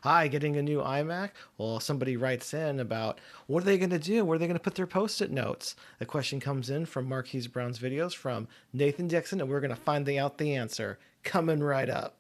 Hi, getting a new iMac? Well, somebody writes in about what are they going to do? Where are they going to put their post-it notes? The question comes in from Marquise Brown's videos from Nathan Dixon, and we're going to find out the answer coming right up.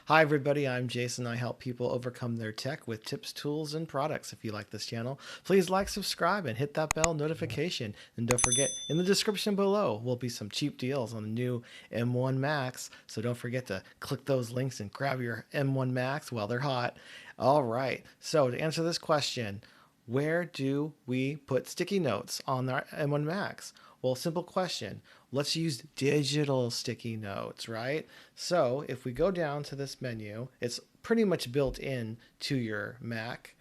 Hi, everybody. I'm Jason. I help people overcome their tech with tips, tools, and products. If you like this channel, please like, subscribe, and hit that bell notification. And don't forget, in the description below will be some cheap deals on the new M1 Max. So don't forget to click those links and grab your M1 Max while they're hot. All right. So to answer this question, where do we put sticky notes on our M1 Max? Well, simple question. Let's use digital sticky notes, right? So if we go down to this menu, it's pretty much built in to your Mac.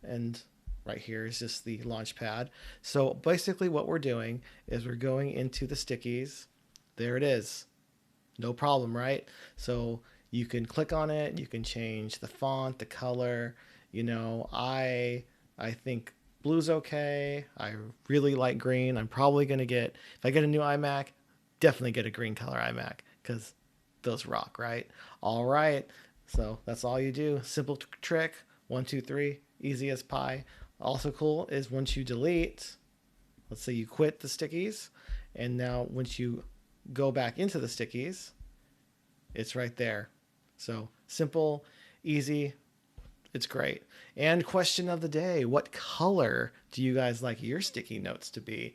And right here is just the launch pad. So basically what we're doing is we're going into the stickies. There it is. No problem, right? So you can click on it, you can change the font, the color. I think blue's okay. I really like green. I'm probably gonna get, if I get a new iMac, definitely get a green color iMac because those rock, right? All right. So that's all you do. Simple trick. One, two, three. Easy as pie. Also cool is once you delete, let's say you quit the stickies, and now once you go back into the stickies, it's right there. So simple, easy, it's great. And question of the day, what color do you guys like your sticky notes to be?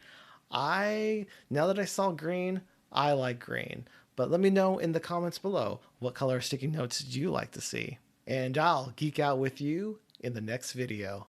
Now that I saw green, I like green. But let me know in the comments below, what color sticky notes do you like to see? And I'll geek out with you in the next video.